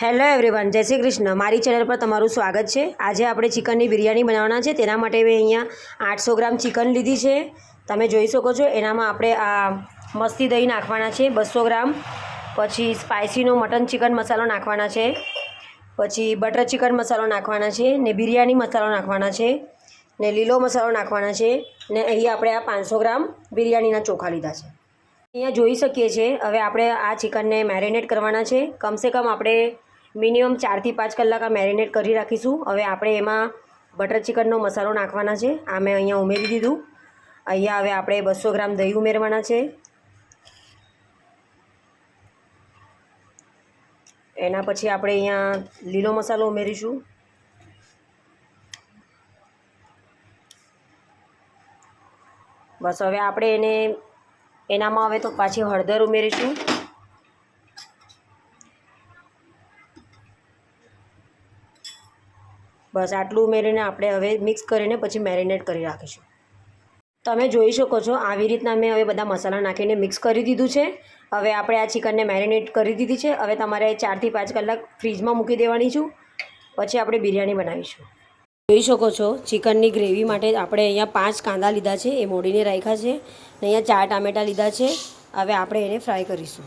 Hello everyone, જય શ્રી કૃષ્ણ. મારી channel પર તમારું સ્વાગત છે. આજે આપણે ચિકનની બિરયાની બનાવવાના છે. તેના માટે મેં અહીંયા 800 ગ્રામ ચિકન લીધી છે. તમે જોઈ શકો છો. એનામાં આપણે આ મસ્તી દહીં નાખવાના છે 200 ગ્રામ. પછી સ્પાઇસીનો મટન ચિકન મસાલો નાખવાના છે. પછી બટર ચિકન મસાલો નાખવાના છે ને બિરયાની મસાલો નાખવાના છે ને લીલો મસાલો નાખવાના છે ને અહીં આપણે આ 500 ગ્રામ બિરયાનીના ચોખા લીધા છે. અહીંયા જોઈ શકીએ છીએ. હવે આપણે આ ચિકનને મેરિનેટ કરવાના છે. કમસે કમ આપણે મિનિમમ 4 થી 5 કલાક આ મેરિનેટ કરી રાખીશું. હવે આપણે એમાં બટર ચિકનનો મસાલો નાખવાના છે. આ મેં અહીંયા ઉમેરી દીધું. અહીંયા હવે આપણે 200 ગ્રામ દહીં ઉમેરવાના છે. એના પછી આપણે અહીંયા લીલો મસાલો ઉમેરીશું. બસ હવે આપણે એનામાં હવે તો પાછી હળદર ઉમેરીશું. બસ આટલું ઉમેરીને આપણે હવે મિક્સ કરીને પછી મેરિનેટ કરી રાખીશું. તમે જોઈ શકો છો આવી રીતના મેં હવે બધા મસાલા નાખીને મિક્સ કરી દીધું છે. હવે આપણે આ ચિકનને મેરિનેટ કરી દીધી છે. હવે તમારે 4 થી 5 કલાક ફ્રીજમાં મૂકી દેવાની છું. પછી આપણે બિરયાની બનાવીશું. જોઈ શકો છો ચિકનની ગ્રેવી માટે આપણે અહીંયા 5 કાંદા લીધા છે, એ મોડીને રાખ્યા છે ને અહીંયા 4 ટામેટાં લીધા છે. હવે આપણે એને ફ્રાય કરીશું.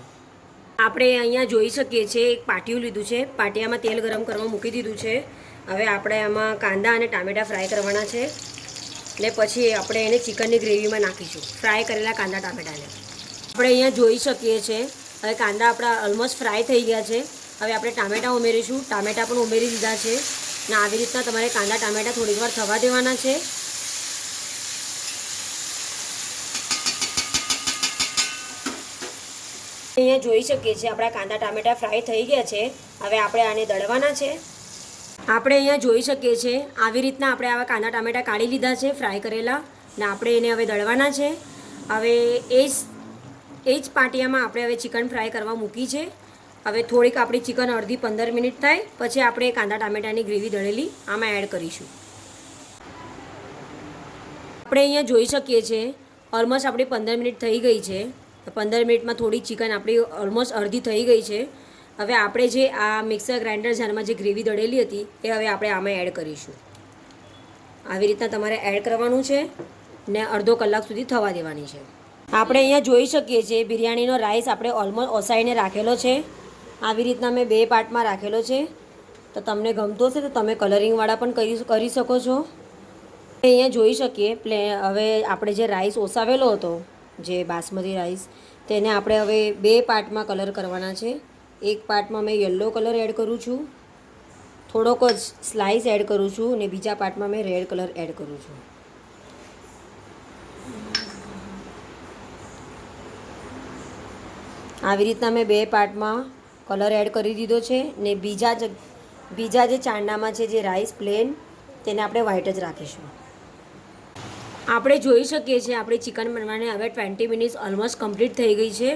આપણે અહીંયા જોઈ શકીએ છીએ એક પાટિયું લીધું છે. પાટિયામાં તેલ ગરમ કરવા મૂકી દીધું છે. હવે આપણે આમાં કાંદા અને ટામેટાં ફ્રાય કરવાના છે ને પછી આપણે એને ચિકનની ગ્રેવીમાં નાખીશું, ફ્રાય કરેલા કાંદા ટામેટાને. આપણે અહીંયા જોઈ શકીએ છીએ હવે કાંદા આપણા ઓલમોસ્ટ ફ્રાય થઈ ગયા છે. હવે આપણે ટામેટાં ઉમેરીશું. ટામેટાં પણ ઉમેરી દીધા છે ને આવી રીતના તમારે કાંદા ટામેટાં થોડીક વાર થવા દેવાના છે. અહીંયા જોઈ શકીએ છીએ આપણા કાંદા ટામેટાં ફ્રાય થઈ ગયા છે. હવે આપણે આને દળવાના છે. આપણે અહીંયા જોઈ શકીએ છીએ આવી રીતના આપણે આવા કાંદા ટામેટાં કાઢી લીધા છે ફ્રાય કરેલા ને આપણે એને હવે દળવાના છે. હવે એ જ પાટિયામાં આપણે હવે ચિકન ફ્રાય કરવા મૂકી છે. હવે થોડીક આપણી ચિકન અડધી 15 મિનિટ થાય પછી આપણે કાંદા ટામેટાની ગ્રેવી દળેલી આમાં એડ કરીશું. આપણે અહીંયા જોઈ શકીએ છીએ ઓલમોસ્ટ આપણી 15 મિનિટ થઈ ગઈ છે. 15 મિનિટમાં થોડી ચિકન આપણી ઓલમોસ્ટ અડધી થઈ ગઈ છે. હવે આપણે જે આ મિક્સર ગ્રાઇન્ડર જારમાં જે ગ્રેવી દળેલી હતી એ હવે આપણે આમાં એડ કરીશું. આવી રીતના તમારે એડ કરવાનું છે ને અડધો કલાક સુધી થવા દેવાની છે. આપણે અહીંયા જોઈ શકીએ છીએ બિરયાનીનો રાઈસ આપણે ઓલમોસ્ટ ઓસાઈને રાખેલો છે. આવી રીતના મેં 2 પાર્ટમાં રાખેલો છે. તો તમને ગમતો હશે તો તમે કલરિંગવાળા પણ કરી શકો છો. અહીંયા જોઈ શકીએ હવે આપણે જે રાઈસ ઓસાવેલો હતો જે બાસમતી રાઈસ તેને આપણે હવે 2 પાર્ટમાં કલર કરવાના છે. એક પાર્ટમાં મેં યલો કલર એડ કરું છું, થોડોક જ સ્લાઇસ એડ કરું છું અને બીજા પાર્ટમાં મેં રેડ કલર એડ કરું છું. આવી રીતના મેં 2 પાર્ટમાં કલર એડ કરી દીધો છે ને બીજા જે ચાંડામાં છે જે રાઈસ પ્લેન તેને આપણે વ્હાઈટ જ રાખીશું. આપણે જોઈ શકીએ છીએ આપણી ચિકન બનવાને હવે 20 મિનિટ્સ ઓલમોસ્ટ કમ્પ્લીટ થઈ ગઈ છે.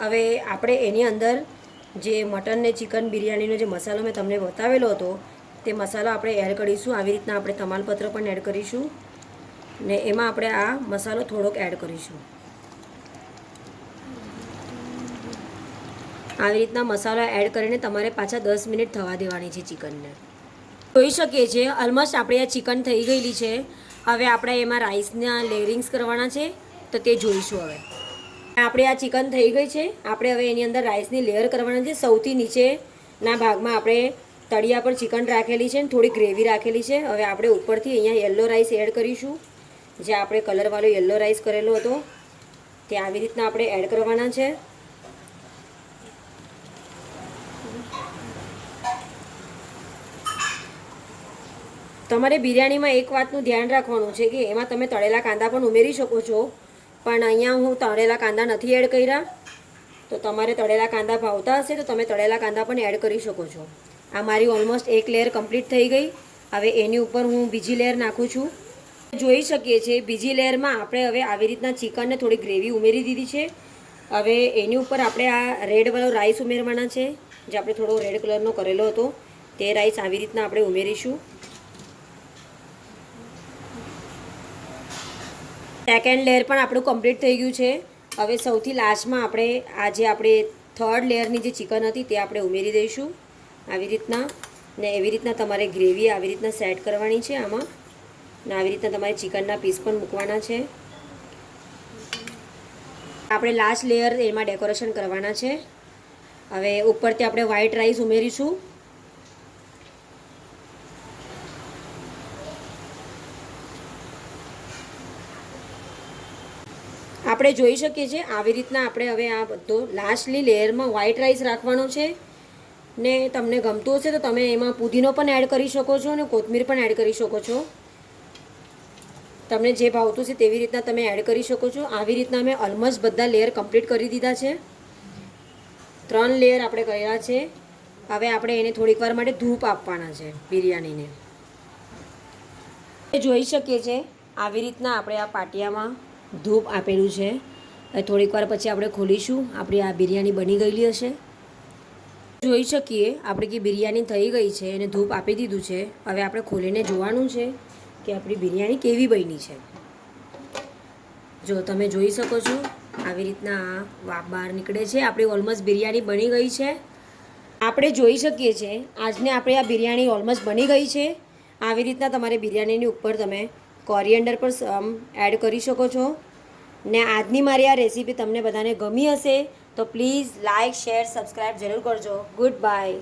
હવે આપણે એની અંદર જે મટન ને ચિકન બિરયાનીનો જે મસાલો મેં તમને બતાવેલો હતો તે મસાલો આપણે એડ કરીશું. આવી રીતના આપણે તમાલપત્ર પણ એડ કરીશું ને એમાં આપણે આ મસાલો થોડોક એડ કરીશું. આવી રીતના મસાલો એડ કરીને તમારે પાછા 10 મિનિટ થવા દેવાની છે ચિકનને. જોઈ શકીએ છીએ ઓલમોસ્ટ આપણે આ ચિકન થઈ ગયેલી છે. હવે આપણે એમાં રાઈસના લેયરિંગ્સ કરવાના છે તો તે જોઈશું. હવે આપણે આ ચિકન થઈ ગઈ છે. આપણે હવે એની અંદર રાઈસની લેયર કરવાના છે. સૌથી નીચેના ભાગમાં આપણે તળિયા પર ચિકન રાખેલી છે અને થોડી ગ્રેવી રાખેલી છે. હવે આપણે ઉપરથી અહીંયા યલો રાઈસ એડ કરીશું. જે આપણે કલરવાળો યલો રાઈસ કરેલો હતો તે આવી રીતના આપણે એડ કરવાના છે. તમારે બિરયાનીમાં એક વાતનું ધ્યાન રાખવાનું છે કે એમાં તમે તળેલા કાંદા પણ ઉમેરી શકો છો, પણ અહીંયા હું તળેલા કાંદા નથી એડ કર્યા. તો તમારે તળેલા કાંદા ભાવતા હશે તો તમે તળેલા કાંદા પણ એડ કરી શકો છો. આ મારી ઓલમોસ્ટ એક લેયર કમ્પ્લીટ થઈ ગઈ. હવે એની ઉપર હું બીજી લેયર નાખું છું. જોઈ શકીએ છીએ બીજી લેયરમાં આપણે હવે આવી રીતના ચિકનને થોડી ગ્રેવી ઉમેરી દીધી છે. હવે એની ઉપર આપણે આ રેડવાળો રાઈસ ઉમેરવાના છે જે આપણે થોડો રેડ કલરનો કરેલો હતો તે રાઈસ આવી રીતના આપણે ઉમેરીશું. સેકન્ડ લેયર પણ આપણું કમ્પ્લીટ થઈ ગયું છે. હવે સૌથી લાસ્ટમાં આપણે આ જે આપણે થર્ડ લેયરની જે ચિકન હતી તે આપણે ઉમેરી દઈશું. આવી રીતના, ને એવી રીતના તમારે ગ્રેવી આવી રીતના સેટ કરવાની છે આમાં, ને આવી રીતના તમારે ચિકનના પીસ પણ મૂકવાના છે. આપણે લાસ્ટ લેયર એમાં ડેકોરેશન કરવાના છે. હવે ઉપરથી આપણે વ્હાઈટ રાઈસ ઉમેરીશું. આપણે જોઈ શકીએ છીએ આવી રીતના આપણે હવે આ બધો લાસ્ટલી લેયરમાં વ્હાઈટ રાઈસ રાખવાનો છે. ને તમને ગમતું હશે તો તમે એમાં પુદીનો પણ એડ કરી શકો છો અને કોથમીર પણ એડ કરી શકો છો. તમને જે ભાવતું છે તેવી રીતના તમે એડ કરી શકો છો. આવી રીતના મેં ઓલમોસ્ટ બધા લેયર કમ્પ્લીટ કરી દીધા છે. 3 લેયર આપણે કર્યા છે. હવે આપણે એને થોડીક વાર માટે ધૂપ આપવાના છે બિરયાનીને. જોઈ શકીએ છીએ આવી રીતના આપણે આ પાટિયામાં ધૂપ આપેલું છે. થોડીક વાર પછી આપણે ખોલીશું, આપણી આ બિરયાની બની ગયેલી હશે. જોઈ શકીએ આપણે કે બિરયાની થઈ ગઈ છે અને ધૂપ આપી દીધું છે. હવે આપણે ખોલીને જોવાનું છે કે આપણી બિરયાની કેવી બની છે. જો તમે જોઈ શકો છો આવી રીતના વાપ બહાર નીકળે છે. આપણી ઓલમોસ્ટ બિરયાની બની ગઈ છે. આપણે જોઈ શકીએ છીએ આજને આપણે આ બિરયાની ઓલમોસ્ટ બની ગઈ છે. આવી રીતના તમારે બિરયાનીની ઉપર તમે કોરિએન્ડર પર એડ કરી શકો છો. ને આજની મારી આ રેસીપી તમને બધાને ગમી હશે તો પ્લીઝ લાઇક, શેર, સબસ્ક્રાઈબ જરૂર કરજો. Good bye.